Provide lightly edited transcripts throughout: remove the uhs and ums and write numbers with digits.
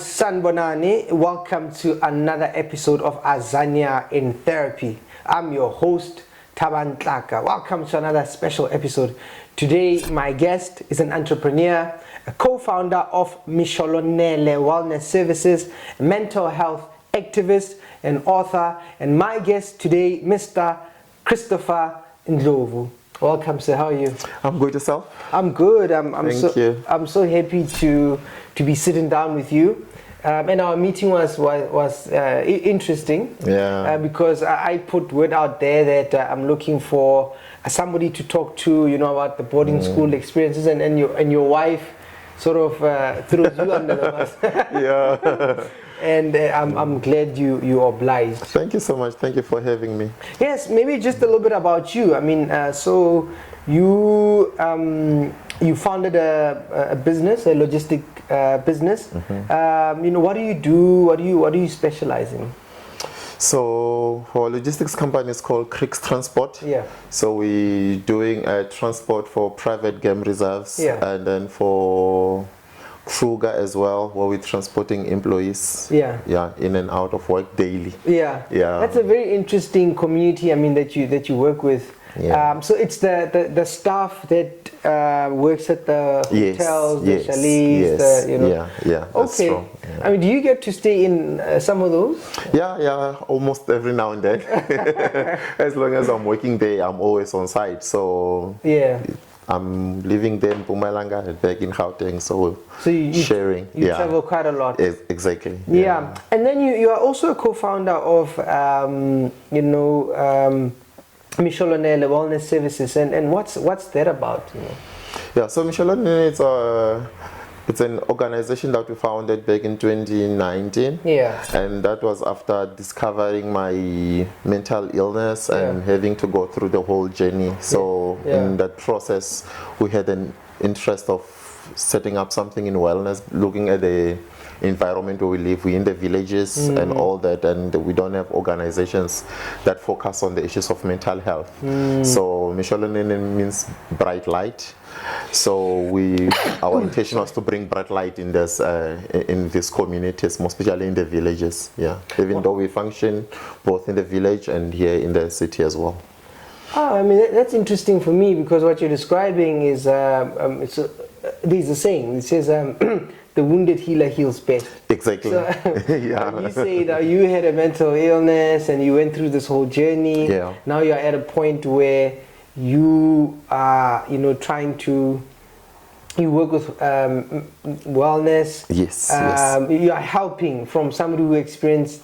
Sanbonani, welcome to another episode of Azania In Therapy. I'm your host, Thabang Tlaka. Welcome to another special episode. Today, my guest is an entrepreneur, a co-founder of Mixolonene Wellness Services, a mental health activist, and author, and my guest today, Mr. Christopher Ndhlovu. Welcome, sir. How are you? I'm good. Yourself? I'm good. Thank you. I'm so happy to be sitting down with you. And our meeting was interesting. Yeah. Because I put word out there that I'm looking for somebody to talk to, about the boarding school experiences, and your wife sort of throws you under the bus. Yeah. And I'm glad you obliged. Thank you so much. Thank you for having me. Yes, maybe just a little bit about you. I mean, so you founded a business, a logistic business. Mm-hmm. What do you do? What do you specialize in? So our logistics company is called Creeks Transport. Yeah. So we're doing transport for private game reserves, and then for Kruger as well, where we're transporting employees. Yeah, in and out of work daily. Yeah. That's a very interesting community. I mean, that you work with. Yeah. So it's the staff that works at the hotels, the chalets. Okay. Yeah. I mean, do you get to stay in some of those? Yeah, almost every now and then. As long as I'm working there, I'm always on site. So yeah. I'm living there in Mpumalanga and back in Gauteng, so you sharing. You travel quite a lot. Exactly. Yeah. And then you are also a co-founder of, Mixolonene Wellness Services. And what's that about? Yeah, so Mixolonene it's an organization that we founded back in 2019. Yeah. And that was after discovering my mental illness and having to go through the whole journey. So in that process, we had an interest of setting up something in wellness, looking at the environment where we live. We're in the villages and all that, and we don't have organizations that focus on the issues of mental health. So Mixolonene means bright light. So our intention was to bring bright light in these communities, most especially in the villages. Yeah, even though we function both in the village and here in the city as well. Oh, I mean, that's interesting for me, because what you're describing is there's a saying. It says the wounded healer heals best. Exactly. So, you say that you had a mental illness and you went through this whole journey. Yeah. Now you're at a point where you are, you work with wellness. Yes. You are helping from somebody who experienced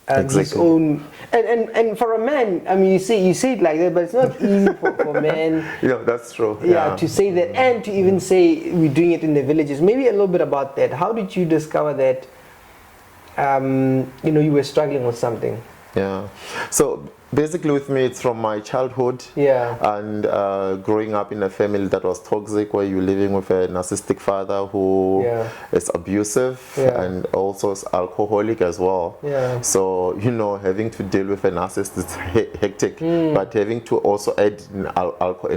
his own, and for a man, I mean, you say it like that, but it's not easy for men. Yeah, that's true. Yeah, to say that, and to even say we're doing it in the villages. Maybe a little bit about that. How did you discover that? You were struggling with something. Yeah. So basically, with me, it's from my childhood. Yeah. And growing up in a family that was toxic, where you're living with a narcissistic father who is abusive and also is alcoholic as well. Yeah. So having to deal with a narcissist is hectic, but having to also add an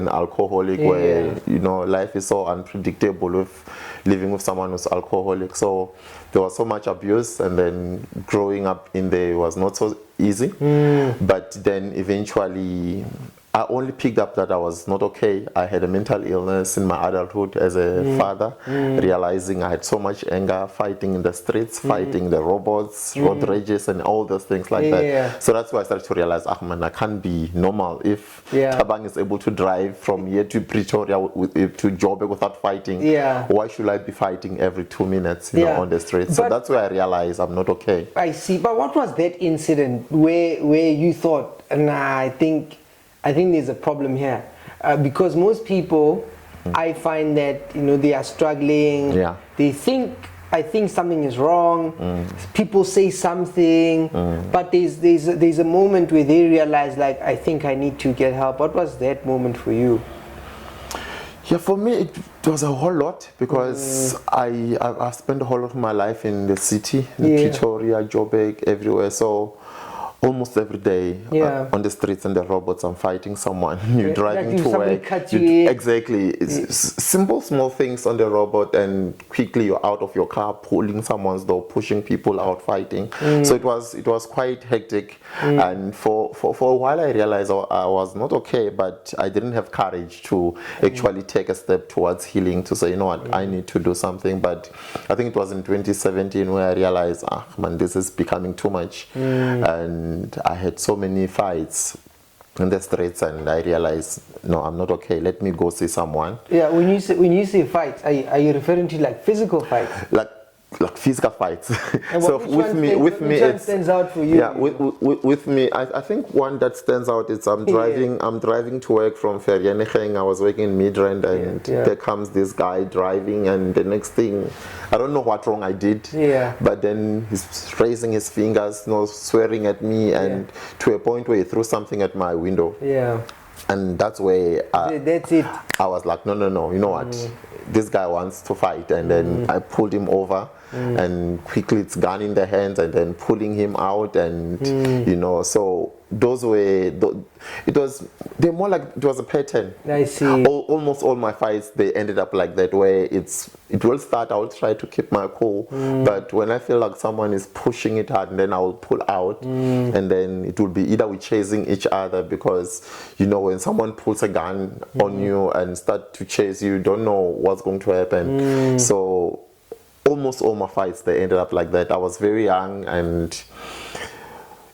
alcoholic, where life is so unpredictable with living with someone who's alcoholic. So there was so much abuse, and then growing up in there was not so easy. But then eventually I only picked up that I was not okay. I had a mental illness in my adulthood as a father, realizing I had so much anger, fighting in the streets, fighting the robots, road rages, and all those things like that. So that's why I started to realize, man, I can't be normal. If Thabang is able to drive from here to Pretoria to Joburg without fighting, why should I be fighting every 2 minutes on the street? So that's where I realized I'm not okay. I see. But what was that incident where you thought, nah, I think there's a problem here, because most people, I find that they are struggling. Yeah. They think, I think something is wrong. People say something, but there's a moment where they realize, like, I think I need to get help. What was that moment for you? Yeah, for me it was a whole lot, because I spent a whole lot of my life in the city, in Pretoria, Joburg, everywhere. So almost every day on the streets and the robots, I'm fighting someone. You're driving to work. Exactly. It's simple, small things on the robot, and quickly you're out of your car, pulling someone's door, pushing people out, fighting. So it was quite hectic. And for a while, I realized I was not okay, but I didn't have courage to actually take a step towards healing, to say, you know what, I need to do something. But I think it was in 2017 where I realized, man, this is becoming too much. And I had so many fights in the streets, and I realized, no, I'm not okay. Let me go see someone. Yeah, when you say fights, are you referring to like physical fights? Like physical fights. So with me, it stands out for you. Yeah, with me, I think one that stands out is I'm driving to work from Vereeniging. I was working in Midrand, and there comes this guy driving, and the next thing, I don't know what wrong I did. Yeah. But then he's raising his fingers, swearing at me, and to a point where he threw something at my window. Yeah. And that's where that's it. I was like, no, you know what? This guy wants to fight, and then I pulled him over, and quickly it's gun in the hands, and then pulling him out, and you know, so those were they're more like it was a pattern. I see. Almost all my fights, they ended up like that, where it will start, I will try to keep my cool, but when I feel like someone is pushing it hard, and then I will pull out, and then it will be either we chasing each other, because you know, when someone pulls a gun on you and start to chase you, you don't know what's going to happen. So almost all my fights, they ended up like that. I was very young, and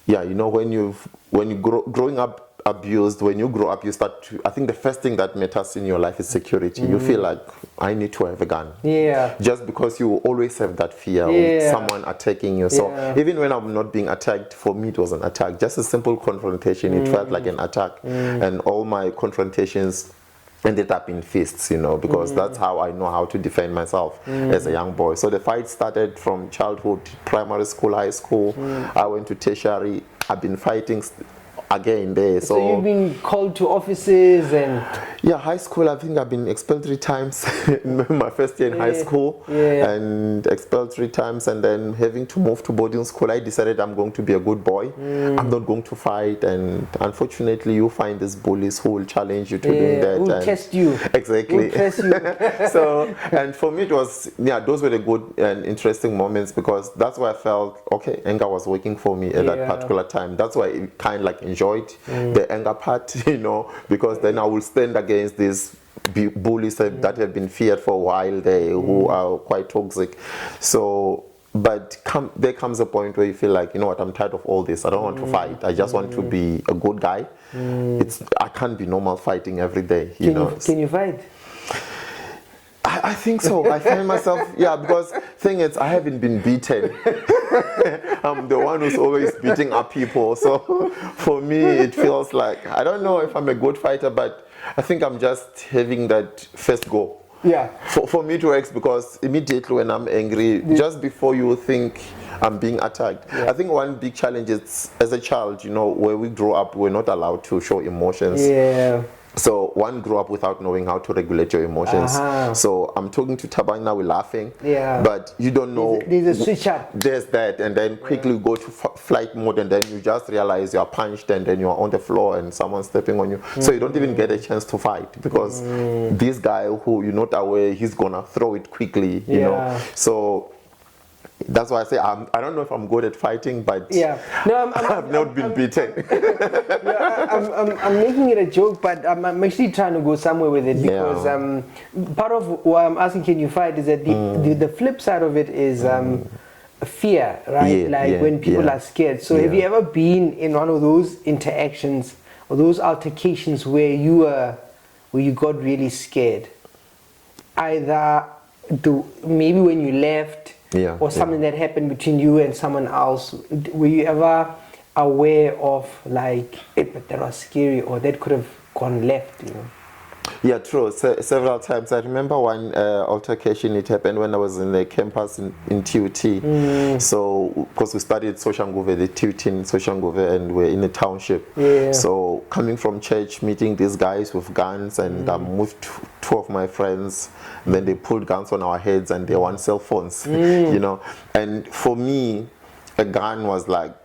yeah, you know, when you growing up abused, when you grow up, you start to, I think the first thing that matters in your life is security. You feel like, I need to have a gun. Yeah. Just because you always have that fear of someone attacking you. So even when I'm not being attacked, for me it was an attack. Just a simple confrontation, it felt like an attack. And all my confrontations ended up in fists, you know, because that's how I know how to defend myself as a young boy. So the fight started from childhood, primary school, high school. I went to tertiary. I've been fighting again there. So you've been called to offices and... Yeah, high school, I think I've been expelled 3 times in my first year in high school, and expelled 3 times, and then having to move to boarding school, I decided I'm going to be a good boy. I'm not going to fight, and unfortunately you find these bullies who will challenge you to doing that. Who will test you. Exactly. Who test you. So, and for me it was, those were the good and interesting moments, because that's why I felt, okay, anger was working for me at that particular time. That's why I kind of like enjoyed the anger part, you know, because then I will stand against these bullies that have been feared for a while there, who are quite toxic. So, but there comes a point where you feel like, you know what, I'm tired of all this. I don't want to fight. I just want to be a good guy. I can't be normal fighting every day. Can you fight? I think so. I find myself, because thing is, I haven't been beaten. I'm the one who's always beating up people. So for me, it feels like, I don't know if I'm a good fighter, but I think I'm just having that first go. Yeah. For me to work, because immediately when I'm angry, just before you think I'm being attacked. I think one big challenge is, as a child, you know, where we grow up, we're not allowed to show emotions. Yeah. So one grew up without knowing how to regulate your emotions. So I'm talking to Thabang now, we're laughing. Yeah. But you don't know. There's a switch up. There's that, and then quickly go to flight mode, and then you just realize you're punched, and then you're on the floor, and someone's stepping on you. So you don't even get a chance to fight, because this guy who you're not aware, he's gonna throw it quickly. You know. So that's why I say I don't know if I'm good at fighting, but I've not been beaten. I'm making it a joke, but I'm actually trying to go somewhere with it, because part of why I'm asking can you fight is that the flip side of it is fear, right? When people are scared. So have you ever been in one of those interactions or those altercations where you got really scared? Either maybe when you left, or something that happened between you and someone else. Were you ever aware of like, but that was scary, or that could have gone left, you know? Yeah, true. Several times. I remember one altercation, it happened when I was in the campus in TUT. So, because we studied Soshanguve, the TUT in Soshanguve, and we're in a township. So, coming from church, meeting these guys with guns, and I moved 2 of my friends, and then they pulled guns on our heads, and they want cell phones, you know. And for me, a gun was like,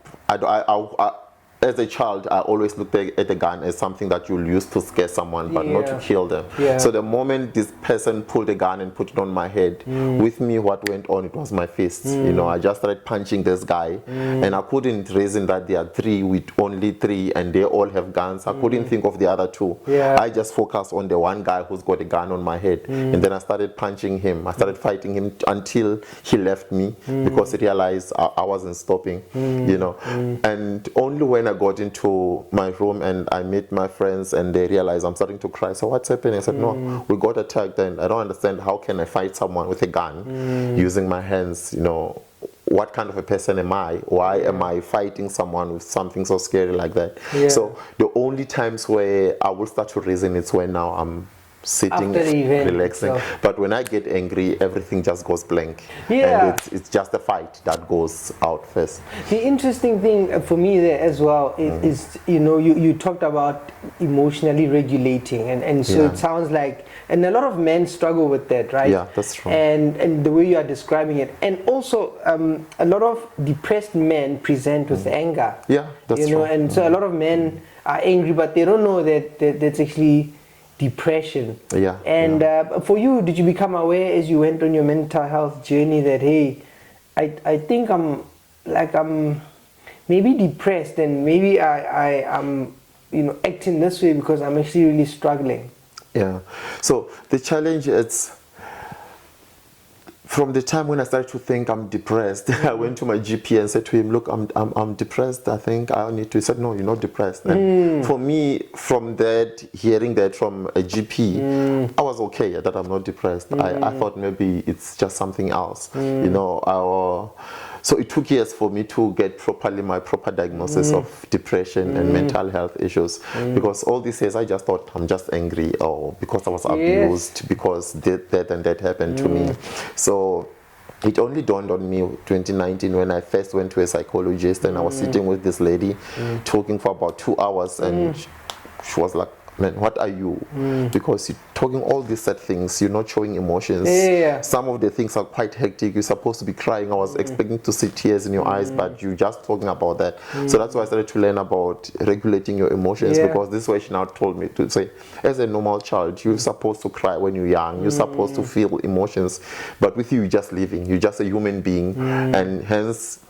as a child, I always looked at a gun as something that you'll use to scare someone, but not to kill them. So the moment this person pulled a gun and put it on my head, with me, what went on, it was my fists. You know, I just started punching this guy, and I couldn't reason that there are three with only three, and they all have guns. I couldn't think of the other two. I just focused on the one guy who's got a gun on my head, and then I started punching him. I started fighting him until he left me because he realized I wasn't stopping. You know, and only when I got into my room and I met my friends and they realized I'm starting to cry. So what's happening? I said, no, we got attacked, and I don't understand, how can I fight someone with a gun using my hands? You know, what kind of a person am I? Why am I fighting someone with something so scary like that? So the only times where I will start to reason is when now I'm sitting, relaxing. But when I get angry, everything just goes blank. And it's just a fight that goes out first. The interesting thing for me there as well is you know, you talked about emotionally regulating, and so it sounds like, and a lot of men struggle with that, right? Yeah, that's true. And the way you are describing it, and also a lot of depressed men present with anger. Yeah, that's true. And so a lot of men are angry, but they don't know that that's actually depression. And for you, did you become aware as you went on your mental health journey that, hey, I think I'm maybe depressed, and maybe I'm you know, acting this way because I'm actually really struggling? So the challenge is, from the time when I started to think I'm depressed, I went to my GP and said to him, look, I'm depressed. I think I need to. He said, no, you're not depressed. And for me, from that, hearing that from a GP, I was okay that I'm not depressed. I thought maybe it's just something else. You know, so it took years for me to get my proper diagnosis of depression and mental health issues, because all these years I just thought I'm just angry, or because I was abused, because that and that happened to me. So it only dawned on me 2019 when I first went to a psychologist, and I was sitting with this lady talking for about 2 hours, and she was like, man, what are you? Because you're talking all these sad things, you're not showing emotions. Some of the things are quite hectic. You're supposed to be crying. I was expecting to see tears in your eyes, but you're just talking about that. So that's why I started to learn about regulating your emotions, because this way she now told me to say, as a normal child, you're supposed to cry when you're young. You're supposed to feel emotions, but with you, you're just living. You're just a human being, and hence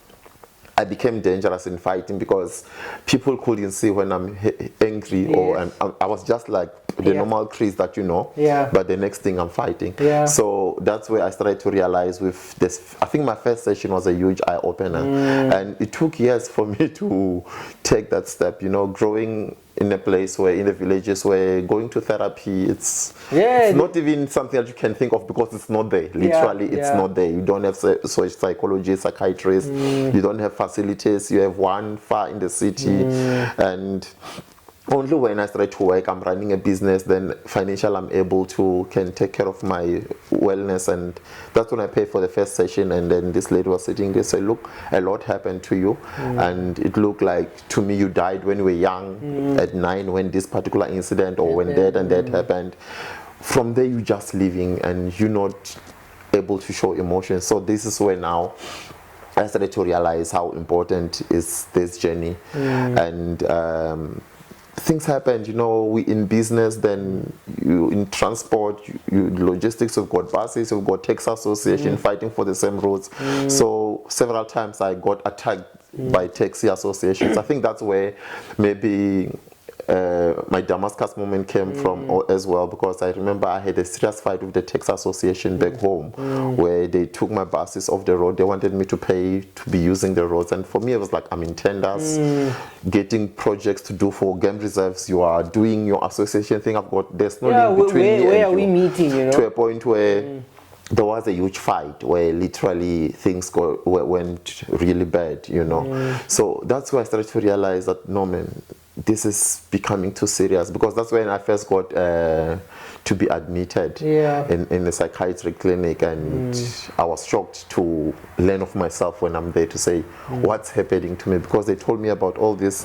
I became dangerous in fighting, because people couldn't see when I'm angry, or I was just like the normal crease that you know, but the next thing I'm fighting. So that's where I started to realize with this. I think my first session was a huge eye-opener, and it took years for me to take that step, you know, growing in a place where, in the villages, where going to therapy, it's not even something that you can think of, because it's not there. Literally, it's not there. You don't have psychologists, psychiatrists, you don't have facilities. You have one far in the city, and only when I started to work, I'm running a business, then financial, I'm able to can take care of my wellness, and that's when I paid for the first session. And then this lady was sitting there, said, look, a lot happened to you, and it looked like to me you died when you were young, at 9, when this particular incident, or when that and that happened. From there, you're just living, and you're not able to show emotions. So this is where now I started to realize how important is this journey, and things happened, you know, we in business, then you in transport, you logistics, you've got buses, you've got taxi association fighting for the same roads. So several times I got attacked by taxi associations. I think that's where maybe my Damascus moment came from as well, because I remember I had a serious fight with the taxi association back home, where they took my buses off the road. They wanted me to pay to be using the roads, and for me it was like, I'm in tenders, getting projects to do for game reserves. You are doing your association thing. There's no link between me where and are we meeting, you know? To a point where there was a huge fight, where literally things went really bad, you know. So that's where I started to realize that, no man, this is becoming too serious, because that's when I first got to be admitted in a psychiatric clinic, and I was shocked to learn of myself when I'm there to say what's happening to me, because they told me about all these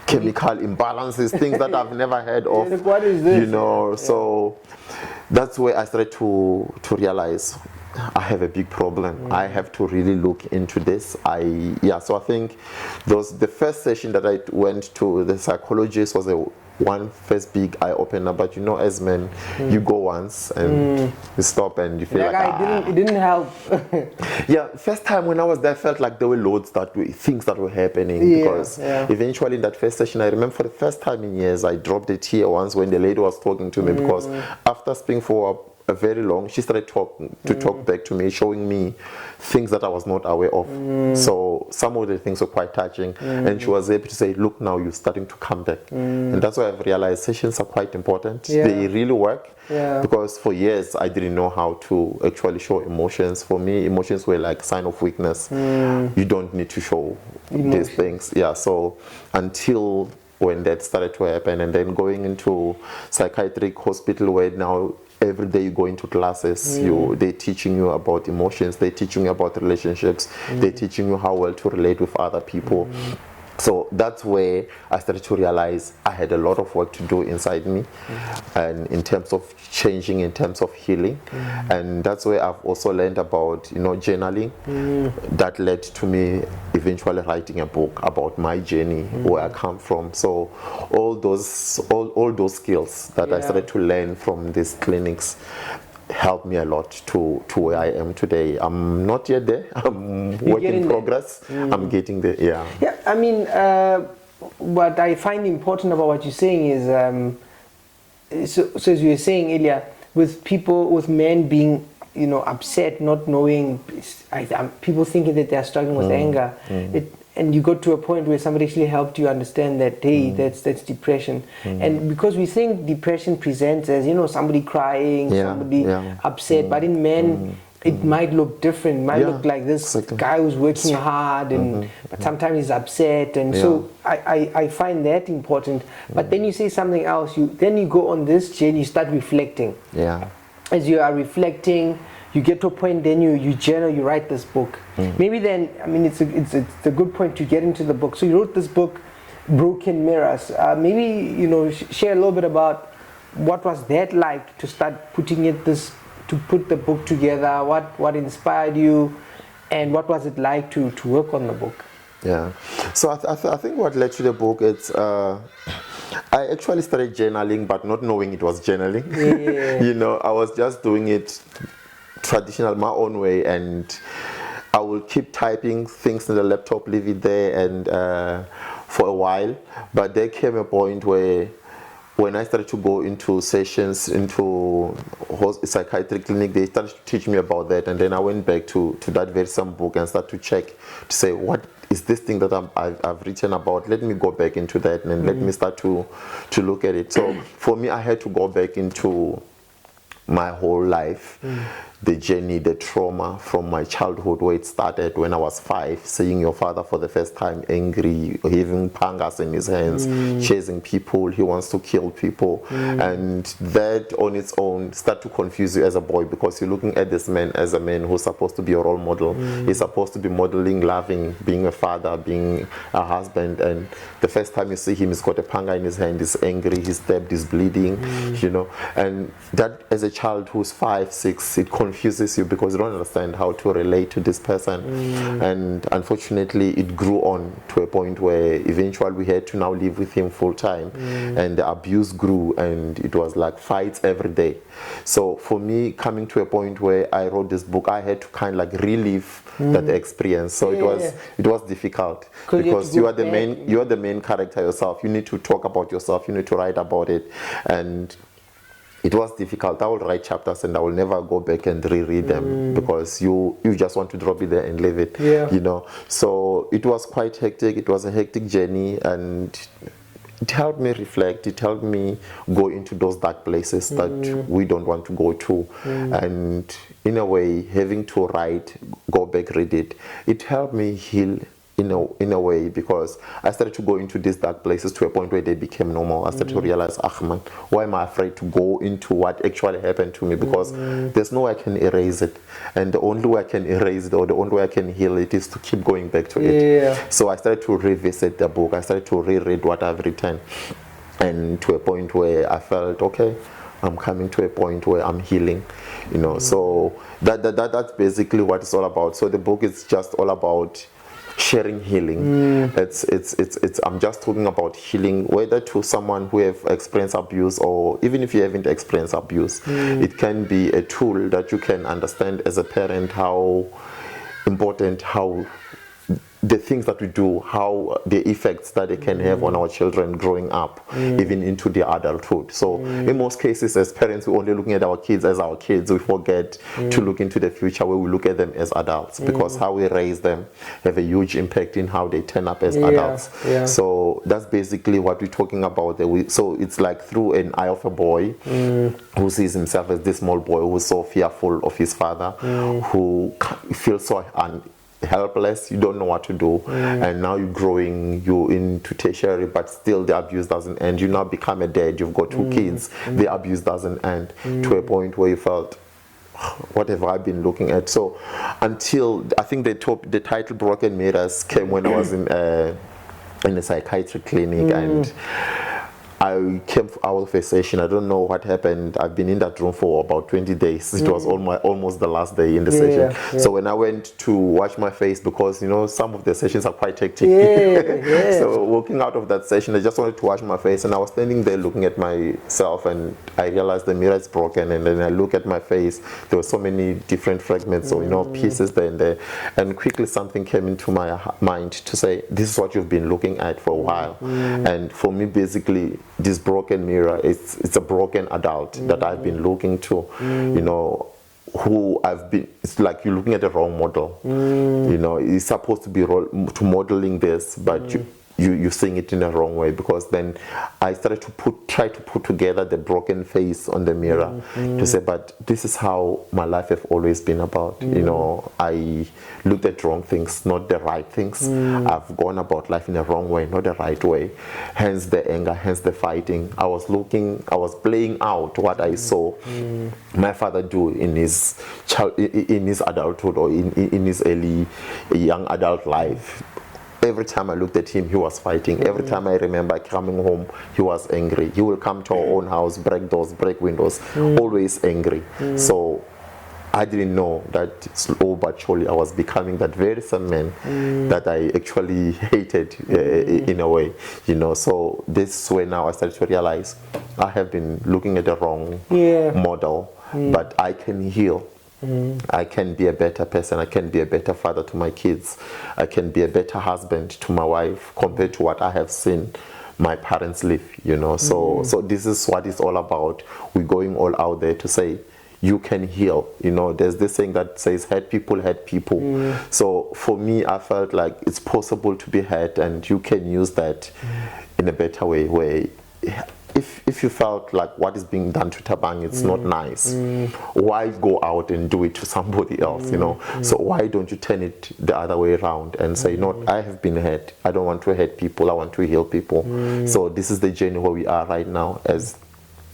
chemical imbalances, things that I've never heard of. Like, what is this? You know, so that's where I started to realize, I have a big problem. I have to really look into this. So I think the first session that I went to the psychologist was one first big eye opener. But you know, as men, you go once and you stop and you feel it didn't help. Yeah, first time when I was there, I felt like there were things that were happening, because eventually in that first session, I remember for the first time in years, I dropped a tear once when the lady was talking to me, because after speaking for a very long, she started to talk back to me, showing me things that I was not aware of. So some of the things were quite touching, and she was able to say, look, now you're starting to come back. And that's why I've realized sessions are quite important. They really work, because for years I didn't know how to actually show emotions. For me, emotions were like a sign of weakness. You don't need to show these things. So until when that started to happen, and then going into psychiatric hospital, where now every day you go into classes, they're teaching you about emotions, they're teaching you about relationships, they're teaching you how well to relate with other people. So that's where I started to realize I had a lot of work to do inside me, and in terms of changing, in terms of healing. And that's where I've also learned about, journaling. That led to me eventually writing a book about my journey, where I come from. So all those skills that I started to learn from these clinics helped me a lot to where I am today. I'm not yet there. I'm work in progress. I'm getting there. Yeah, I mean, what I find important about what you're saying is, so as you were saying earlier, with men being, upset, not knowing, people thinking that they're struggling with anger, and you got to a point where somebody actually helped you understand that, hey, that's depression. And because we think depression presents as, somebody crying, somebody upset, but in men, it might look different. It might look like this guy who's working hard, but sometimes he's upset. And so I find that important. But then you say something else. Then you go on this journey, you start reflecting. As you are reflecting, you get to a point, then you journal, you write this book. Maybe then, it's a good point to get into the book. So you wrote this book, Broken Mirrors. Maybe, share a little bit about what was that like to start put the book together, what inspired you, and what was it like to work on the book? So I think what led to the book, it's I actually started journaling, but not knowing it was journaling. I was just doing it traditional, my own way, and I will keep typing things in the laptop, leave it there, and for a while. But there came a point where, when I started to go into sessions, into psychiatric clinic, they started to teach me about that, and then I went back to that very same book and started to check to say, what is this thing that I've written about? Let me go back into that, and let me start to look at it. So for me, I had to go back into my whole life, the journey, the trauma from my childhood, where it started when I was 5, seeing your father for the first time angry, having pangas in his hands, chasing people, he wants to kill people. And that on its own start to confuse you as a boy, because you're looking at this man as a man who's supposed to be a role model. He's supposed to be modeling, loving, being a father, being a husband, and the first time you see him, he's got a panga in his hand, he's angry, he's stabbed, he's bleeding, and that, as a child who's 5, 6, it confuses you, because you don't understand how to relate to this person. And unfortunately, it grew on to a point where eventually we had to now live with him full time, and the abuse grew, and it was like fights every day. So for me, coming to a point where I wrote this book, I had to kind of like relive that experience. So it was difficult, because you are the main character yourself. You need to talk about yourself, you need to write about it, and it was difficult. I will write chapters and I will never go back and reread them, because you just want to drop it there and leave it. So it was quite hectic. It was a hectic journey, and it helped me reflect. It helped me go into those dark places that we don't want to go to. And in a way, having to write, go back, read it, it helped me heal in a way, because I started to go into these dark places to a point where they became normal. I started to realize, man, why am I afraid to go into what actually happened to me? Because there's no way I can erase it, and the only way I can erase it, or the only way I can heal it, is to keep going back to it. So I started to revisit the book. I started to reread what I've written, and to a point where I felt, okay, I'm coming to a point where I'm healing, you know. So that's basically what it's all about. So the book is just all about sharing healing. It's I'm just talking about healing, whether to someone who have experienced abuse, or even if you haven't experienced abuse. It can be a tool that you can understand as a parent how important, how the things that we do, how the effects that they can have on our children growing up, even into their adulthood. So in most cases, as parents, we're only looking at our kids as our kids. We forget to look into the future, where we look at them as adults, because how we raise them have a huge impact in how they turn up as adults. So that's basically what we're talking about. So it's like through an eye of a boy who sees himself as this small boy who's so fearful of his father, who feels so helpless, you don't know what to do, and now you're growing, you're into tertiary, but still the abuse doesn't end. You now become a dad, you've got 2 kids, the abuse doesn't end, to a point where you felt, what have I been looking at? So until I think the title Broken Mirrors came when I was in a psychiatric clinic, and I came out of a session. I don't know what happened. I've been in that room for about 20 days. It was almost the last day in the session. So when I went to wash my face, because you know some of the sessions are quite hectic. So walking out of that session, I just wanted to wash my face, and I was standing there looking at myself, and I realized the mirror is broken. And then I look at my face. There were so many different fragments, so you know, pieces there and there. And quickly something came into my mind to say, this is what you've been looking at for a while. And for me, basically, this broken mirror, it's a broken adult that I've been looking to, you know, who I've been. It's like you're looking at the wrong model. You know, it's supposed to be modeling this, but you're seeing it in the wrong way, because then I started to try to put together the broken face on the mirror to say, but this is how my life have always been about. You know, I looked at wrong things, not the right things. I've gone about life in the wrong way, not the right way. Hence the anger, hence the fighting. I was playing out what I saw my father do in his adulthood, or in his young adult life. Every time I looked at him, he was fighting. Every time I remember coming home, he was angry. He will come to our own house, break doors, break windows, always angry. So I didn't know that slow but surely I was becoming that very same man that I actually hated in a way, you know. So this is when now I started to realize I have been looking at the wrong model, but I can heal. I can be a better person. I can be a better father to my kids. I can be a better husband to my wife compared to what I have seen my parents live, you know. So this is what it's all about. We're going all out there to say, you can heal. You know, there's this saying that says, hurt people hurt people. So for me, I felt like it's possible to be hurt, and you can use that in a better way, where if you felt like what is being done to Thabang, it's not nice, why go out and do it to somebody else, you know? So why don't you turn it the other way around and say, no, I have been hurt. I don't want to hurt people. I want to heal people. So this is the journey where we are right now. As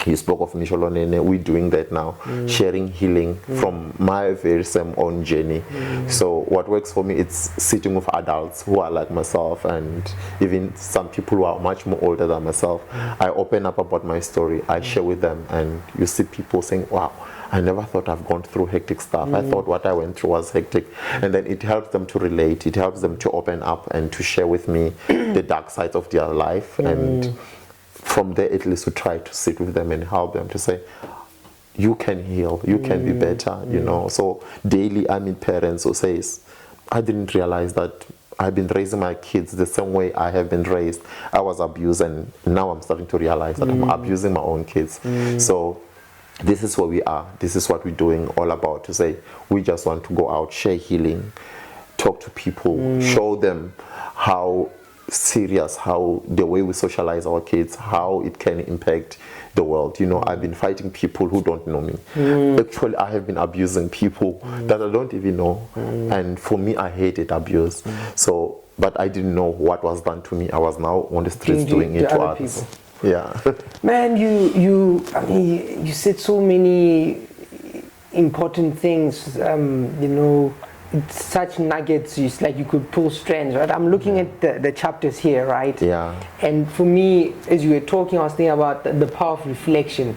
you spoke of Mixolonene, we're doing that now, sharing healing from my very same own journey. So what works for me, it's sitting with adults who are like myself, and even some people who are much more older than myself. I open up about my story, I share with them, and you see people saying, wow, I never thought I've gone through hectic stuff. I thought what I went through was hectic. And then it helps them to relate, it helps them to open up and to share with me the dark side of their life. And from there, at least, to try to sit with them and help them to say, you can heal, you can be better, you know. So daily I meet parents who says, I didn't realize that I've been raising my kids the same way I have been raised. I was abused, and now I'm starting to realize that I'm abusing my own kids. So this is where we are. This is what we're doing all about, to say, we just want to go out, share healing, talk to people, show them how serious, how the way we socialize our kids, how it can impact the world. You know, I've been fighting people who don't know me. Actually, I have been abusing people that I don't even know. And for me, I hated abuse. So, but I didn't know what was done to me. I was now on the streets doing it to others. People. Yeah. Man, I mean, you said so many important things, you know, such nuggets. It's like you could pull strands, right? I'm looking at the chapters here, right? Yeah. And for me, as you were talking, I was thinking about the power of reflection,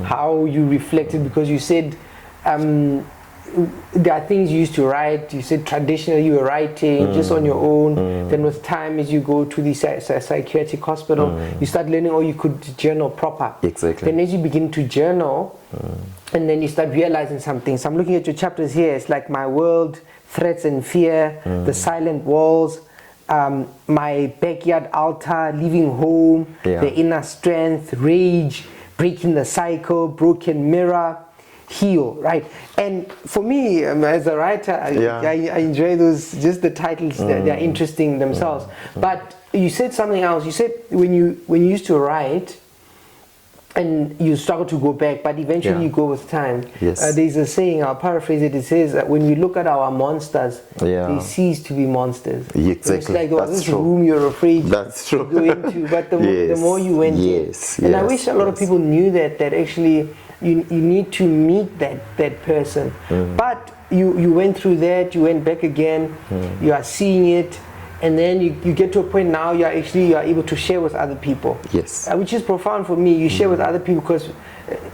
how you reflected, because you said there are things you used to write. You said traditionally you were writing just on your own. Then with time, as you go to the psychiatric hospital, you start learning, you could journal proper. Exactly. Then as you begin to journal, and then you start realizing something. So I'm looking at your chapters here. It's like my world, threats and fear, the silent walls, my backyard altar, leaving home, the inner strength, rage, breaking the cycle, broken mirror, heal, right? And for me, as a writer, I enjoy those, just the titles, they're interesting themselves. But you said something else. You said when you used to write, and you struggle to go back, but eventually you go with time. Yes. There's a saying, I'll paraphrase it, it says that when we look at our monsters, they cease to be monsters. Exactly. It's like this room you're afraid to go into, but the more you went in. And I wish a lot of people knew that actually you need to meet that person. But you went through that, you went back again, you are seeing it, and then you get to a point now you are able to share with other people. Yes. Which is profound for me. You share with other people because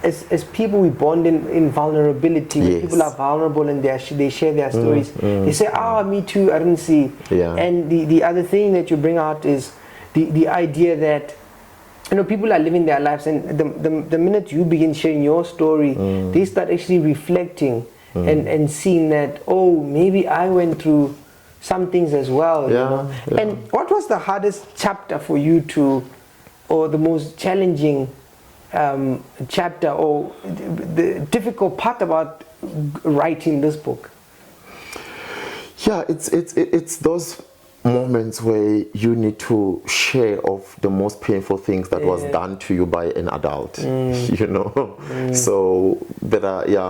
as people we bond in vulnerability. When people are vulnerable and they share their stories, they say, me too, I didn't see. And the other thing that you bring out is the idea that people are living their lives, and the minute you begin sharing your story, they start actually reflecting and seeing that, maybe I went through some things as well. And what was the hardest chapter for you or the most challenging chapter, or the difficult part about writing this book? It's those moments where you need to share of the most painful things that was done to you by an adult. So but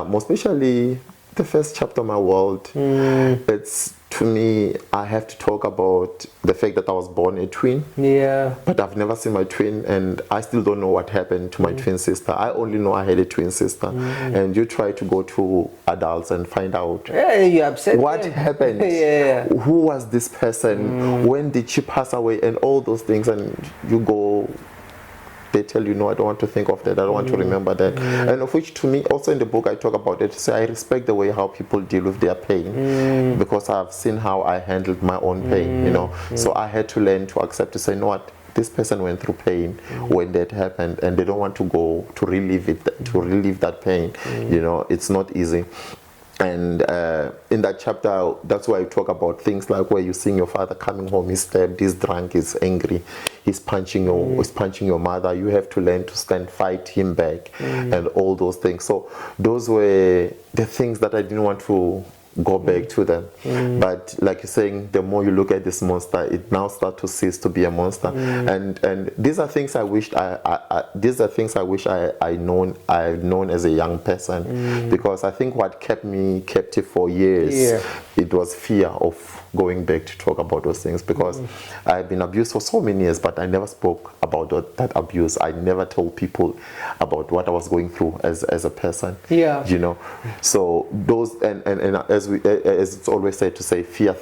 most especially the first chapter of my world, it's, to me, I have to talk about the fact that I was born a twin. But I've never seen my twin, and I still don't know what happened to my twin sister. I only know I had a twin sister. And you try to go to adults and find out what happened. Who was this person? When did she pass away? And all those things. And you go, they tell you, no, I don't want to think of that, I don't want to remember that. And of which, to me, also in the book I talk about it. So I respect the way how people deal with their pain, because I've seen how I handled my own pain, So I had to learn to accept, to say, no, what, this person went through pain when that happened, and they don't want to go to relieve it, to relieve that pain. It's not easy. And in that chapter, that's why I talk about things like where you see your father coming home, he's stabbed, he's drunk, he's angry, he's punching your mother. You have to learn to fight him back, and all those things. So those were the things that I didn't want to go back to them. But like you're saying, the more you look at this monster, it now starts to cease to be a monster. And these are things I wished I've known as a young person, because I think what kept me captive for years, it was fear of going back to talk about those things, because I've been abused for so many years, but I never spoke about that abuse. I never told people about what I was going through as a person. So those, and as it's always said, to say fear,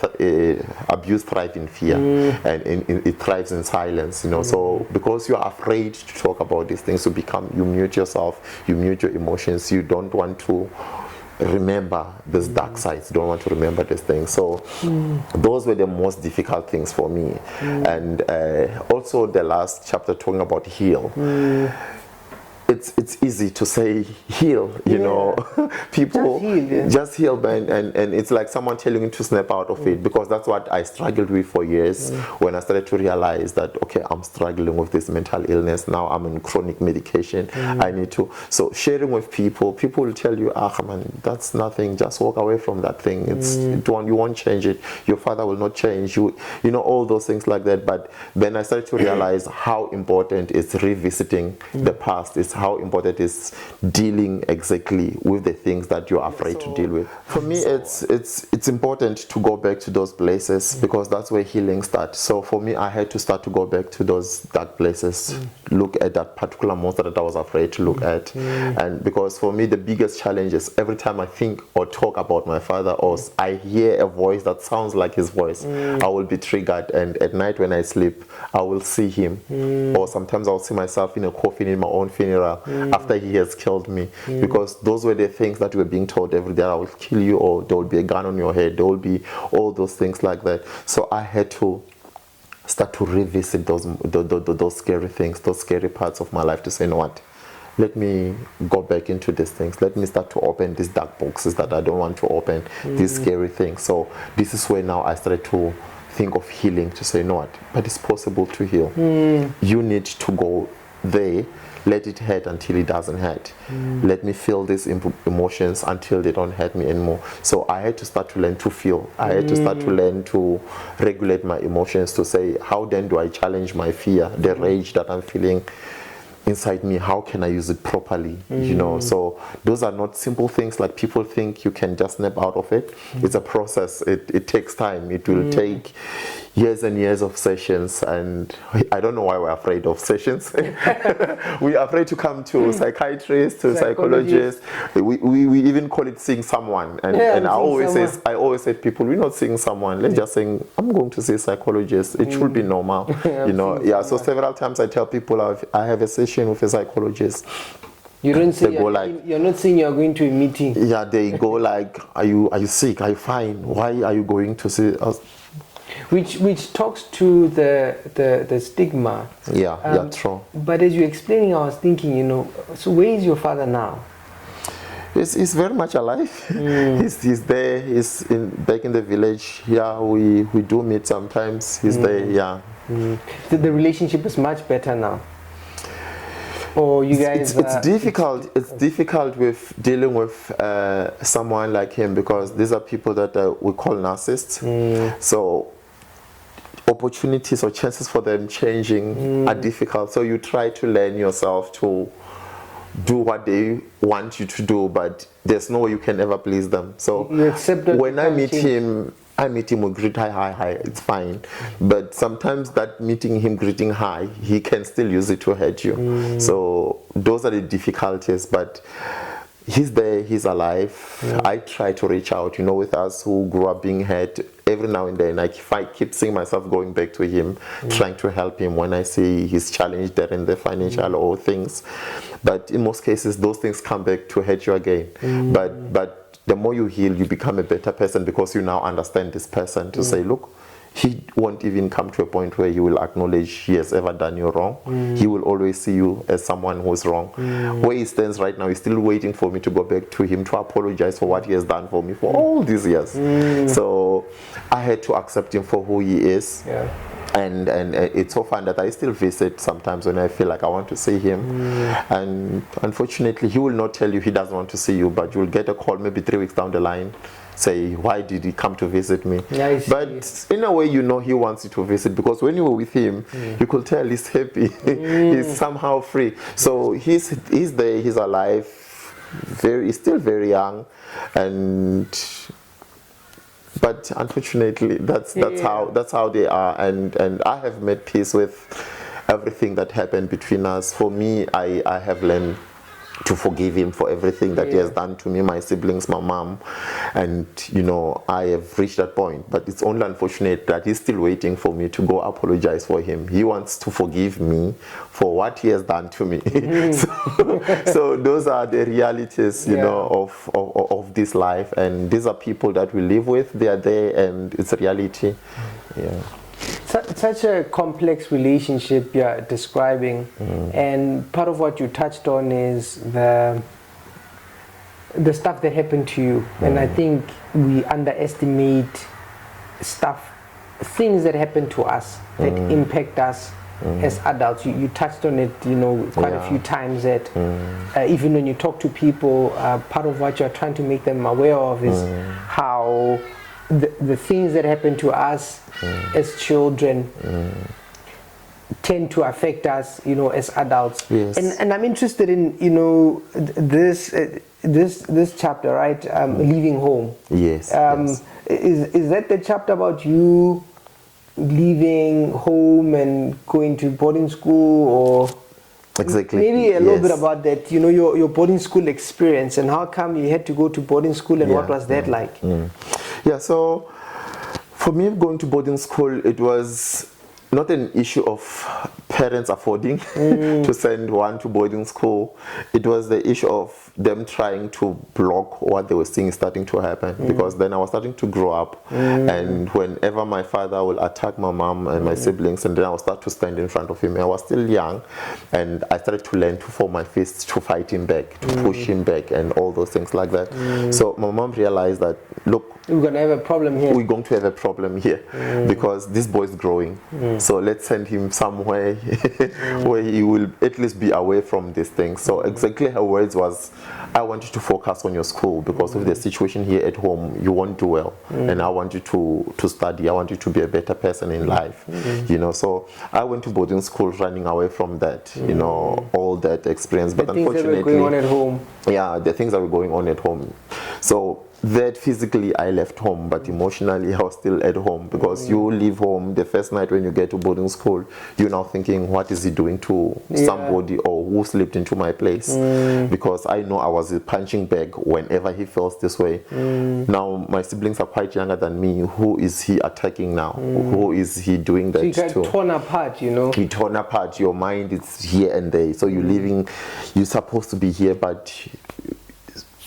abuse thrives in fear, and it thrives in silence. So because you are afraid to talk about these things, you mute yourself, you mute your emotions. You don't want to remember these dark sides, don't want to remember these things. So those were the most difficult things for me. And also the last chapter talking about heal. It's easy to say heal, people just heal, man, and it's like someone telling you to snap out of it, because that's what I struggled with for years. When I started to realize that, okay, I'm struggling with this mental illness, now I'm on chronic medication, I need to, so sharing with people will tell you, man, that's nothing, just walk away from that thing, you won't change it, your father will not change you, all those things like that. But then I started to realize how important is revisiting the past, is how important is dealing exactly with the things that you're afraid to deal with. For me, it's important to go back to those places because that's where healing starts. So for me, I had to start to go back to those dark places, look at that particular monster that I was afraid to look at. And because for me, the biggest challenge is every time I think or talk about my father or I hear a voice that sounds like his voice, I will be triggered. And at night when I sleep, I will see him. Or sometimes I'll see myself in a coffin in my own funeral after he has killed me. Because those were the things that we were being told every day. I will kill you, or there will be a gun on your head. There will be all those things like that. So I had to start to revisit those scary things, those scary parts of my life, to say, you know what? Let me go back into these things. Let me start to open these dark boxes that I don't want to open, these scary things. So this is where now I started to think of healing, to say, you know what, but it's possible to heal. You need to go there, let it hurt until it doesn't hurt. Let me feel these emotions until they don't hurt me anymore. So I had to start to learn to feel. I had to start to learn to regulate my emotions, to say, how then do I challenge my fear, the rage that I'm feeling inside me? How can I use it properly? You know, so those are not simple things like people think you can just snap out of it. It's a process. It takes time. It will take years and years of sessions, and I don't know why we're afraid of sessions. We're afraid to come to psychiatrists, to psychologists. We even call it seeing someone. And I always say to people, we're not seeing someone. Let's just say, I'm going to see a psychologist. It should be normal. You know, so several times I tell people I have a session with a psychologist. You don't say you're not saying you're going to a meeting. Yeah, they go like, are you sick? Are you fine? Why are you going to see us? Which talks to the stigma. Yeah, true. But as you're explaining, I was thinking, you know, so where is your father now? He's very much alive. He's there. He's back in the village. Yeah, we do meet sometimes. He's there. Yeah. The relationship is much better now. Or you guys? It's difficult. It's difficult with dealing with someone like him, because these are people that we call narcissists. So opportunities or chances for them changing are difficult. So you try to learn yourself to do what they want you to do, but there's no way you can ever please them. So you accept that when I meet him with greet hi, it's fine. But sometimes that meeting him greeting hi, he can still use it to hurt you. So those are the difficulties, but he's there, he's alive. I try to reach out, you know, with us who grew up being hurt, every now and then, like if I keep seeing myself going back to him, trying to help him when I see he's challenged there in the financial or things. But in most cases, those things come back to hurt you again. But the more you heal, you become a better person, because you now understand this person, to say, look, he won't even come to a point where he will acknowledge he has ever done you wrong. He will always see you as someone who's wrong. Where he stands right now, he's still waiting for me to go back to him to apologize for what he has done for me for all these years. So I had to accept him for who he is. And it's so fun that I still visit sometimes when I feel like I want to see him. And unfortunately, he will not tell you he doesn't want to see you, but you'll get a call maybe 3 weeks down the line, say, why did he come to visit me? But in a way, you know he wants you to visit, because when you were with him, you could tell he's happy. He's somehow free. So he's there, he's alive, he's still very young, but unfortunately that's how they are, and I have made peace with everything that happened between us. For me, I have learned to forgive him for everything that he has done to me, my siblings, my mom, and you know, I have reached that point. But it's only unfortunate that he's still waiting for me to go apologize for him. He wants to forgive me for what he has done to me. So those are the realities, you know, of this life, and these are people that we live with. They are there, and it's a reality. Such a complex relationship you're describing, and part of what you touched on is the stuff that happened to you, and I think we underestimate things that happen to us that impact us as adults. You touched on it, you know, quite a few times, that even when you talk to people, part of what you're trying to make them aware of is how the things that happen to us as children tend to affect us, as adults. Yes. And I'm interested in, this chapter, right? Leaving home. Yes, yes. Is that the chapter about you leaving home and going to boarding school, or exactly? Maybe a little bit about that, your boarding school experience, and how come you had to go to boarding school, and what was that like? Yeah, so for me, going to boarding school, it was not an issue of parents affording to send one to boarding school. It was the issue of them trying to block what they were seeing starting to happen, because then I was starting to grow up, and whenever my father will attack my mom and my siblings, and then I would start to stand in front of him. I was still young, and I started to learn to form my fists to fight him back, to push him back, and all those things like that. So my mom realized that, look, we're going to have a problem here. We're going to have a problem here because this boy is growing. So let's send him somewhere where he will at least be away from these things. So exactly her words was, I want you to focus on your school, because of the situation here at home, you won't do well. And I want you to study. I want you to be a better person in life. So I went to boarding school running away from that, all that experience. But unfortunately, things that were going on at home. Yeah, the things that were going on at home. So that physically I left home, but emotionally I was still at home, because you leave home the first night when you get to boarding school, you're now thinking, what is he doing to somebody, or who slipped into my place? Because I know I was a punching bag whenever he feels this way. Now my siblings are quite younger than me. Who is he attacking now? Who is he doing that to? So you got torn apart, You torn apart. Your mind is here and there. So you're living, you're supposed to be here, but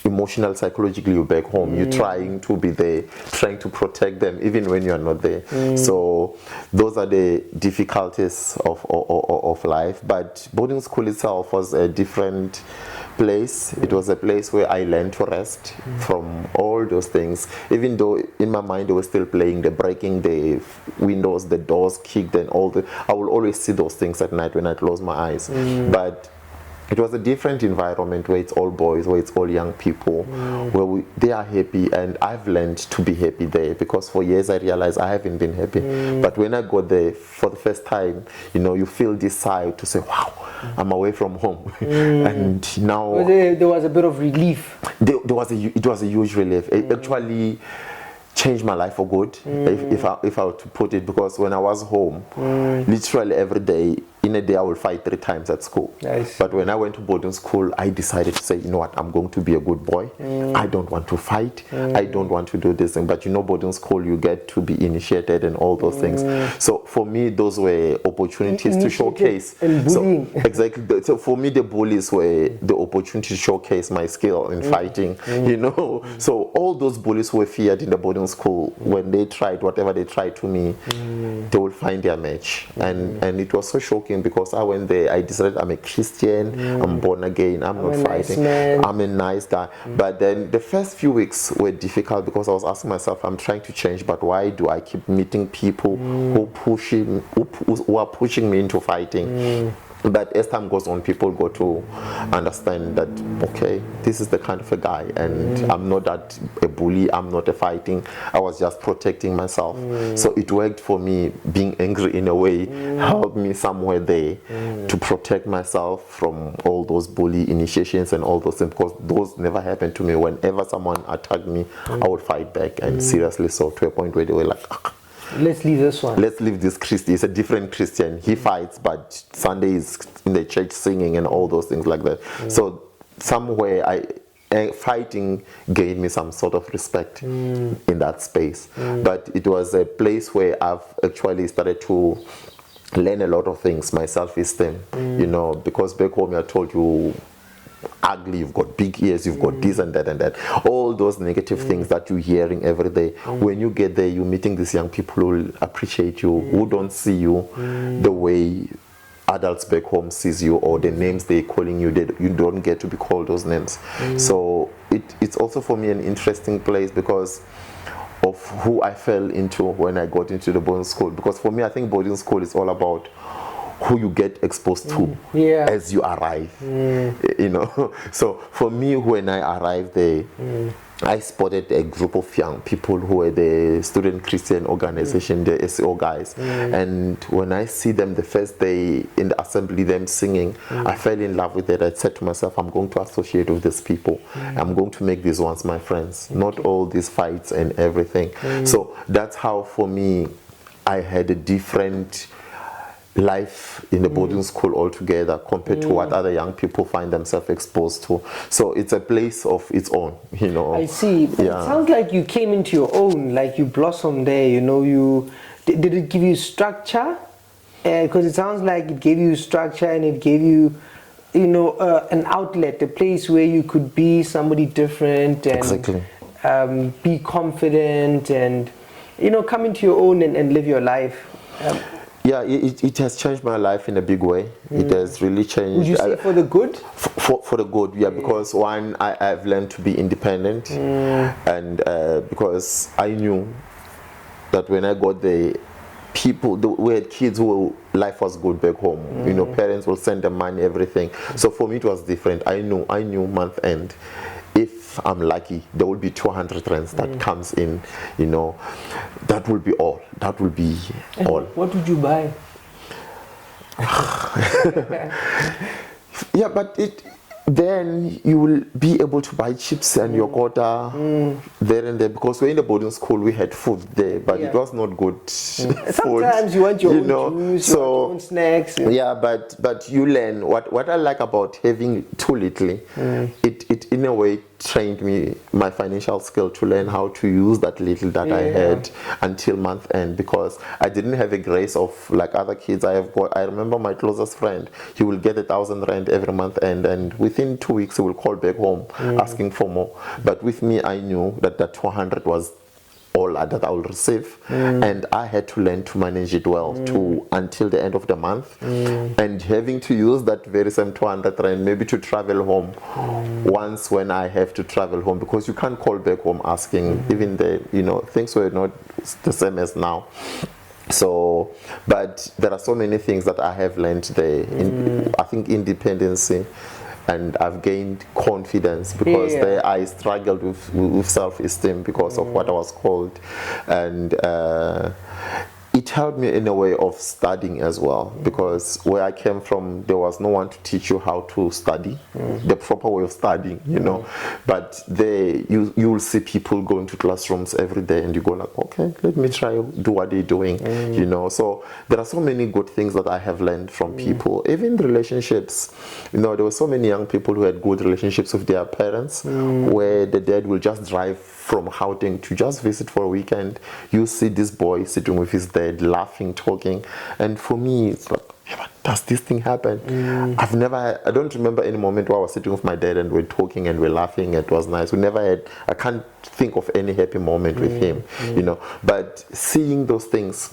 emotional, psychologically, you're back home. You're trying to be there, trying to protect them, even when you're not there. So those are the difficulties of life. But boarding school itself was a different place. It was a place where I learned to rest from all those things, even though in my mind they were still playing, the breaking the windows, the doors kicked, and all the, I will always see those things at night when I close my eyes. But it was a different environment where it's all boys, where it's all young people, where they are happy, and I've learned to be happy there, because for years I realized I haven't been happy. But when I got there for the first time, you feel this sigh to say, wow, I'm away from home. And now there was a bit of relief. It was a huge relief. It actually changed my life for good, if I were to put it, because when I was home, literally every day, in a day I will fight 3 times at school. Nice. But when I went to boarding school, I decided to say, you know what, I'm going to be a good boy. I don't want to fight. I don't want to do this thing. But boarding school, you get to be initiated and all those things. So for me, those were opportunities to showcase. And bullying. So, exactly. So for me, the bullies were the opportunity to showcase my skill in fighting. So all those bullies who were feared in the boarding school, when they tried whatever they tried to me, they would find their match. And it was so shocking, because I went there, I decided I'm a Christian, I'm born again, I'm not fighting, I'm a nice guy. But then the first few weeks were difficult, because I was asking myself, I'm trying to change, but why do I keep meeting people who are pushing me into fighting? But as time goes on, people go to understand that, okay, this is the kind of a guy, and I'm not a bully, I'm not a fighting, I was just protecting myself. So it worked for me. Being angry in a way helped me somewhere there to protect myself from all those bully initiations and all those things, because those never happened to me. Whenever someone attacked me, I would fight back, and seriously so, to a point where they were like, let's leave this one. Let's leave this Christian. He's a different Christian. He fights, but Sunday is in the church singing and all those things like that. So somewhere fighting gained me some sort of respect in that space. But it was a place where I've actually started to learn a lot of things, my self-esteem, because back home you're told you ugly, you've got big ears, you've got this and that, all those negative things that you're hearing every day. When you get there, you're meeting these young people who will appreciate you, who don't see you the way adults back home sees you, or the names they're calling you, you don't get to be called those names. So it's also for me an interesting place, because of who I fell into when I got into the boarding school. Because for me, I think boarding school is all about who you get exposed to as you arrive. So for me, when I arrived there, I spotted a group of young people who were the Student Christian Organization, the SEO guys. And when I see them the first day in the assembly, them singing, I fell in love with it. I said to myself, I'm going to associate with these people. I'm going to make these ones my friends, not all these fights and everything. So that's how, for me, I had a different life in the boarding school altogether compared to what other young people find themselves exposed to. So it's a place of its own, you know. I see. But it sounds like you came into your own, like you blossomed there, you know. Did it give you structure? Because it sounds like it gave you structure and it gave you, you know, an outlet, a place where you could be somebody different and be confident and, you know, come into your own and live your life. Yeah, it has changed my life in a big way. It has really changed. Would you say for the good? For the good, yeah, because one, I've learned to be independent, and because I knew that when I got there, we had kids who life was good back home. You know, parents will send them money, everything. So for me, it was different. I knew month end, if I'm lucky, there will be 200 rands that comes in, you know. That will be all. That will be all. What would you buy? Yeah, but then you will be able to buy chips and yogurt there and there, because we're in the boarding school, we had food there, but it was not good food. Sometimes you want your own juice, your own snacks. Yeah, but you learn. What I like about having too little, it in a way trained me, my financial skill, to learn how to use that little that I had until month end, because I didn't have a grace of like other kids. I remember my closest friend, he will get 1,000 rand every month end, and within 2 weeks he will call back home asking for more. But with me, I knew that 200 was all that I will receive, and I had to learn to manage it well until the end of the month, and having to use that very same 200 rand maybe to travel home once when I have to travel home, because you can't call back home asking. Even the, you know, things were not the same as now. So, but there are so many things that I have learned there. I think independency, and I've gained confidence, because there I struggled with self-esteem because of what I was called, and it helped me in a way of studying as well, because where I came from, there was no one to teach you how to study, the proper way of studying, you know. But there you will see people going to classrooms every day, and you go like, okay, let me try do what they're doing, you know. So there are so many good things that I have learned from people, even relationships. You know, there were so many young people who had good relationships with their parents, where the dad will just drive from Gauteng to just visit for a weekend. You see this boy sitting with his dad, laughing, talking, and for me, it's like, does this thing happen? I don't remember any moment where I was sitting with my dad and we're talking and we're laughing. It was nice. I can't think of any happy moment with him, you know. But seeing those things,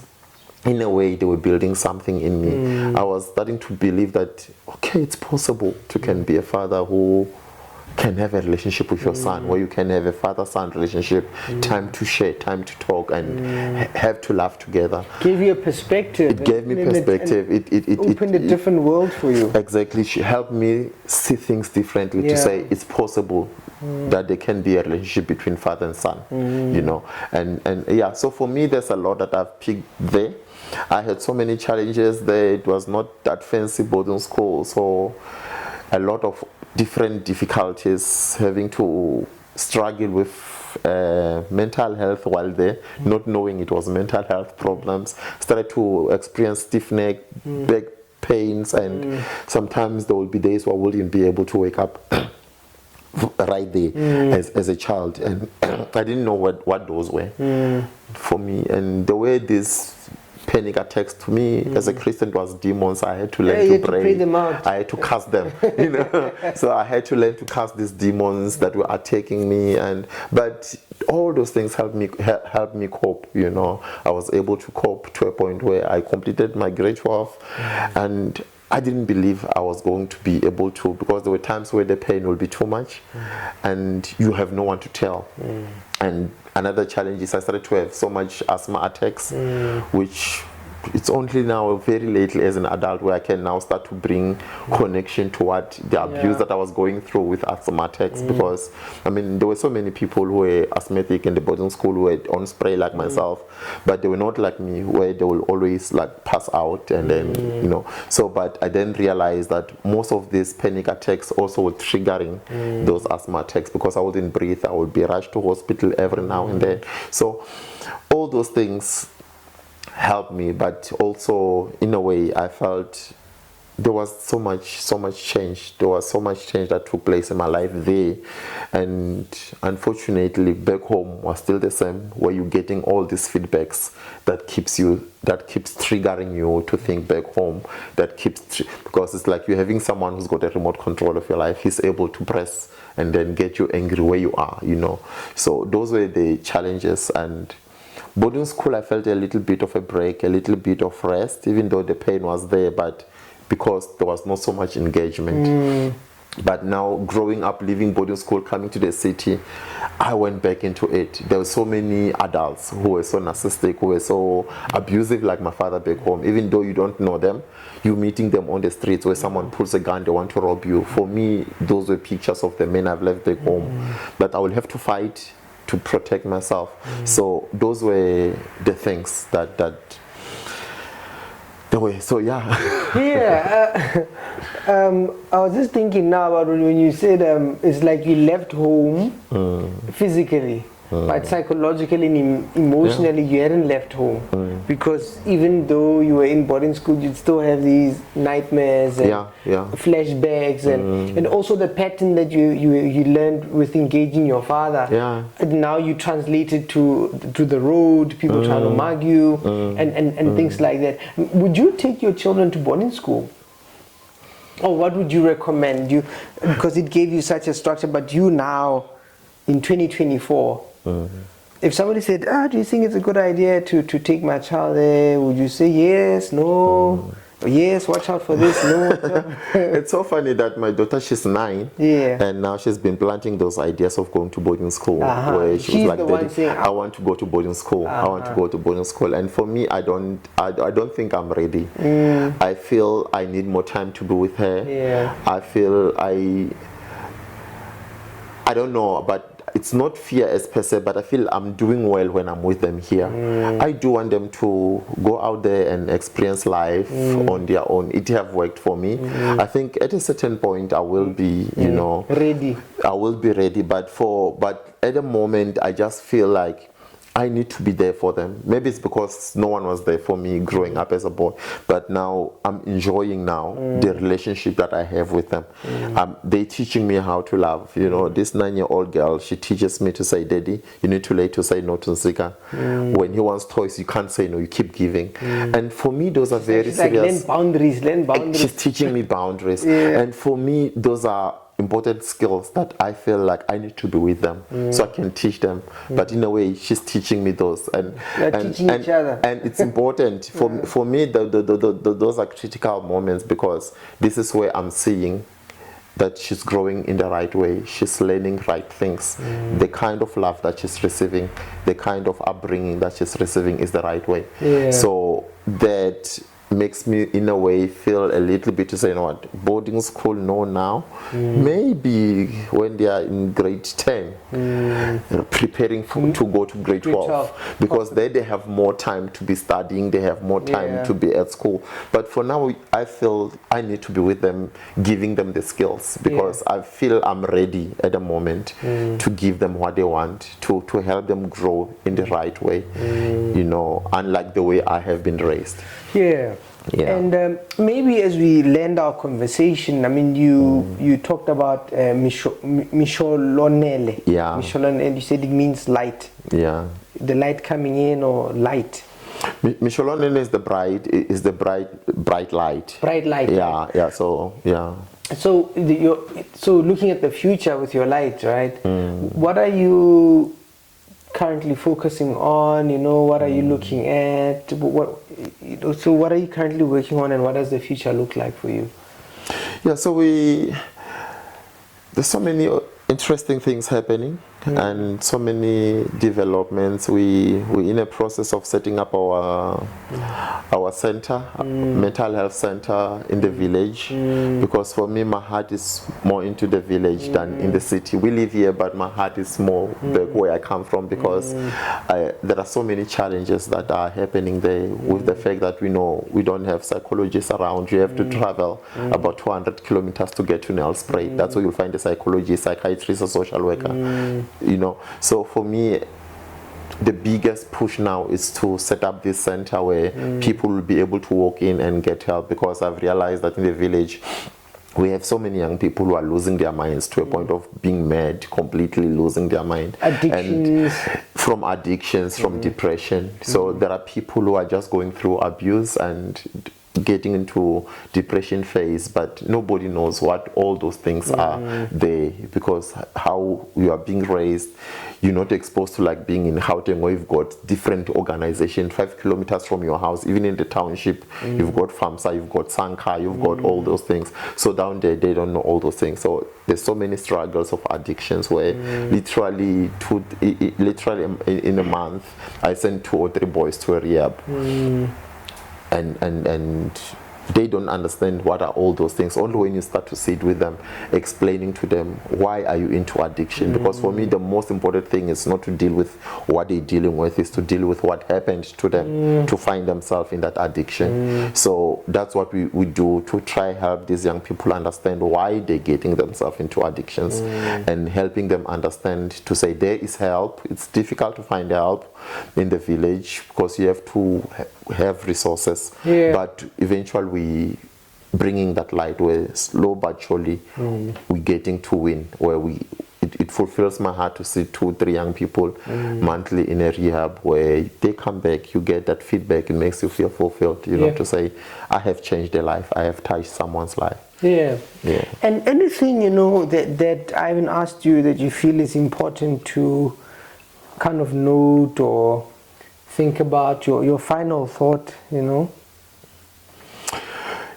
in a way, they were building something in me. I was starting to believe that, okay, it's possible to can be a father who can have a relationship with your son, where you can have a father-son relationship, time to share, time to talk, and have to laugh together. Gave you a perspective. It gave me perspective. It opened a different world for you. Exactly. She helped me see things differently, to say it's possible that there can be a relationship between father and son, you know. And yeah, so for me, there's a lot that I've picked there. I had so many challenges there. It was not that fancy boarding school, so a lot of different difficulties, having to struggle with mental health while there, not knowing it was mental health problems. Started to experience stiff neck, back pains, and sometimes there will be days where I wouldn't be able to wake up right there as a child, and I didn't know what those were for me. And the way this panic attacks to me as a Christian was demons. I had to learn to pray. Them out. I had to cast them, you know. So I had to learn to cast these demons that were attacking me, but all those things helped me cope, you know. I was able to cope to a point where I completed my grade 12, and I didn't believe I was going to be able to, because there were times where the pain will be too much and you have no one to tell. And another challenge is I started to have so much asthma attacks, which it's only now very lately as an adult where I can now start to bring connection to what the abuse that I was going through with asthmatics, because I mean there were so many people who were asthmatic in the boarding school who were on spray like myself, but they were not like me where they will always like pass out and then you know. So but I then realized that most of these panic attacks also were triggering those asthma attacks, because I wouldn't breathe, I would be rushed to hospital every now and then. So all those things helped me, but also in a way I felt there was so much change. There was so much change that took place in my life there, and unfortunately back home was still the same, where you're getting all these feedbacks that keeps triggering you to think back home, because it's like you're having someone who's got a remote control of your life. He's able to press and then get you angry where you are, you know. So those were the challenges. And boarding school, I felt a little bit of a break, a little bit of rest, even though the pain was there, but because there was not so much engagement. But now growing up, leaving boarding school, coming to the city, I went back into it. There were so many adults who were so narcissistic, who were so abusive like my father back home. Even though you don't know them, you're meeting them on the streets where someone pulls a gun, they want to rob you. For me, those were pictures of the men I've left back home. But I will have to fight to protect myself. So those were the things that the way. So yeah. I was just thinking now about when you said it's like you left home physically, but psychologically and emotionally you hadn't left home, because even though you were in boarding school, you'd still have these nightmares and flashbacks, and also the pattern that you learned with engaging your father. And now you translate it to the road, people trying to mug you, and things like that. Would you take your children to boarding school? Or what would you recommend? Because it gave you such a structure, but you now in 2024, if somebody said, do you think it's a good idea to take my child there, would you say yes, no, yes, watch out for this, no? It's so funny that my daughter, she's 9, and now she's been planting those ideas of going to boarding school, where she was like, Daddy, I want to go to boarding school, I want to go to boarding school. And for me, I don't think I'm ready. I feel I need more time to be with her. I feel I don't know, but it's not fear as per se, but I feel I'm doing well when I'm with them here. I do want them to go out there and experience life on their own. It have worked for me. I think at a certain point I will be, you know, ready. I will be ready, but at the moment I just feel like I need to be there for them. Maybe it's because no one was there for me growing up as a boy, but now I'm enjoying the relationship that I have with them. They teaching me how to love. You know, this 9-year-old girl, she teaches me to say, Daddy, you need to learn to say no to Nsika. When he wants toys, you can't say no, you keep giving. And for me, those are very serious. Like, learn boundaries. She's teaching me boundaries. And for me, those are important skills that I feel like I need to be with them so I can teach them. But in a way, she's teaching me those, and teaching each other. And it's important for me. Those are critical moments, because this is where I'm seeing that she's growing in the right way. She's learning right things. The kind of love that she's receiving, the kind of upbringing that she's receiving is the right way. So that makes me in a way feel a little bit to say, you know what, boarding school, no now. Maybe when they are in grade 10, preparing to go to grade 12, because there they have more time to be studying, they have more time to be at school. But for now, I feel I need to be with them, giving them the skills, because I feel I'm ready at the moment to give them what they want, to help them grow in the right way, you know, unlike the way I have been raised. And maybe as we land our conversation, I mean, you talked about Mixolonene. Mixolonene, you said it means light. The light coming in, or light. Mixolonene is the bright light. Bright light. So so looking at the future with your light, right? What are you currently focusing on? You know, what are you looking at? So what are you currently working on, and what does the future look like for you? So there's so many interesting things happening. and so many developments. We're in a process of setting up our center, mental health center in the village, because for me my heart is more into the village than in the city. We live here, but my heart is more back where I come from, because there are so many challenges that are happening there, with the fact that we don't have psychologists around. You have to travel about 200 kilometers to get to Nelspruit. That's where you'll find a psychologist, psychiatrist, or social worker. So for me, the biggest push now is to set up this center where people will be able to walk in and get help, because I've realized that in the village we have so many young people who are losing their minds to a point of being mad, completely losing their mind. Addictions. From addictions, from depression. So there are people who are just going through abuse and getting into depression phase, but nobody knows what all those things are there, because how you are being raised, you're not exposed to like being in Gauteng, where you've got different organizations 5 kilometers from your house. Even in the township, you've got FAMSA, you've got Sanka, you've got all those things. So down there, they don't know all those things. So there's so many struggles of addictions where literally in a month I send 2 or 3 boys to a rehab. And they don't understand what are all those things. Only when you start to sit with them, explaining to them, why are you into addiction? Because for me, the most important thing is not to deal with what they're dealing with, is to deal with what happened to them to find themselves in that addiction. So that's what we do, to try help these young people understand why they're getting themselves into addictions, and helping them understand to say there is help. It's difficult to find help in the village because you have to have resources, but eventually we bringing that light where slow but surely we're getting to win, where it fulfills my heart to see 2-3 young people monthly in a rehab, where they come back, you get that feedback, it makes you feel fulfilled, to say, I have changed their life, I have touched someone's life. And anything that I haven't asked you that you feel is important to kind of note or think about, your final thought,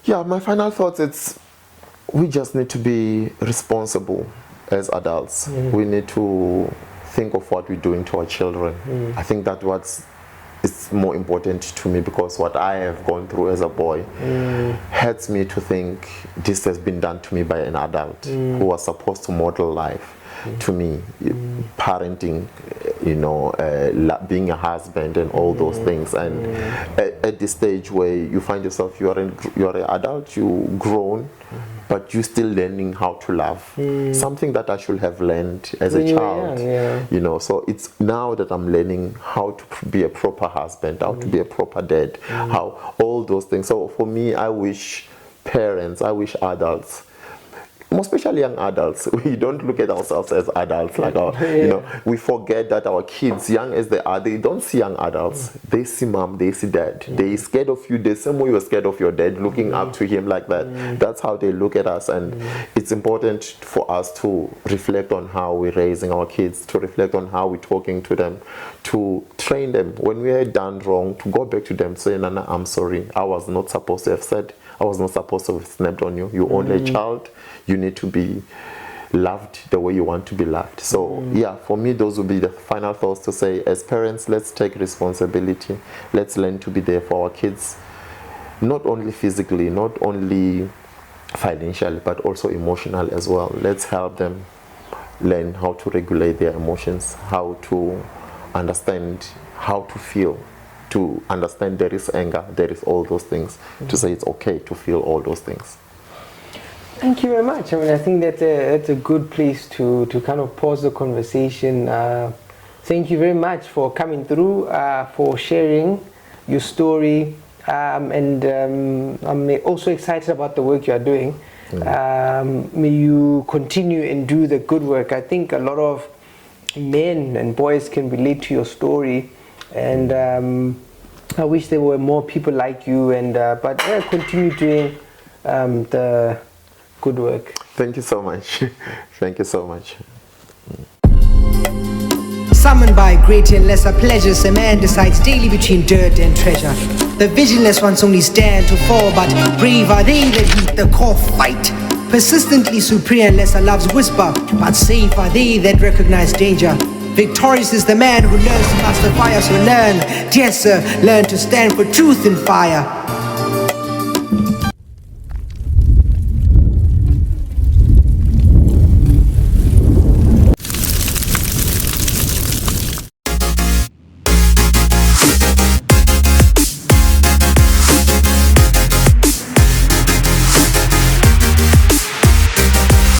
Yeah, my final thought is we just need to be responsible as adults. We need to think of what we're doing to our children. I think that it's more important to me, because what I have gone through as a boy hurts me to think this has been done to me by an adult who was supposed to model life to me, parenting, being a husband and all those things. And at this stage where you find yourself, you're an adult, you've grown, but you're still learning how to love. Something that I should have learned as a child. So it's now that I'm learning how to be a proper husband, how to be a proper dad, how all those things. So for me, I wish parents, I wish adults, more especially young adults, we don't look at ourselves as adults, like we forget that our kids, young as they are, they don't see young adults. They see mom, they see dad. They scared of you the same way you were scared of your dad, looking up to him like that. That's how they look at us. And it's important for us to reflect on how we're raising our kids, to reflect on how we're talking to them, to train them when we are done wrong, to go back to them, say, Nana, I'm sorry, I was not supposed to have said, I was not supposed to have snapped on you. You're only a child. You need to be loved the way you want to be loved. So for me, those would be the final thoughts to say, as parents, let's take responsibility. Let's learn to be there for our kids, not only physically, not only financially, but also emotional as well. Let's help them learn how to regulate their emotions, how to understand how to feel, to understand there is anger, there is all those things, to say it's okay to feel all those things. Thank you very much. I think that's a good place to kind of pause the conversation. Thank you very much for coming through, for sharing your story, and I'm also excited about the work you are doing. May you continue and do the good work. I think a lot of men and boys can relate to your story, and I wish there were more people like you. And but continue doing the good work. Thank you so much. Thank you so much. Summoned by greater and lesser pleasures, a man decides daily between dirt and treasure. The visionless ones only stand to fall, but brave are they that heed the core fight. Persistently superior unless our loves whisper, but safe are they that recognize danger. Victorious is the man who learns to master fire, so learn, dear sir, learn to stand for truth in fire.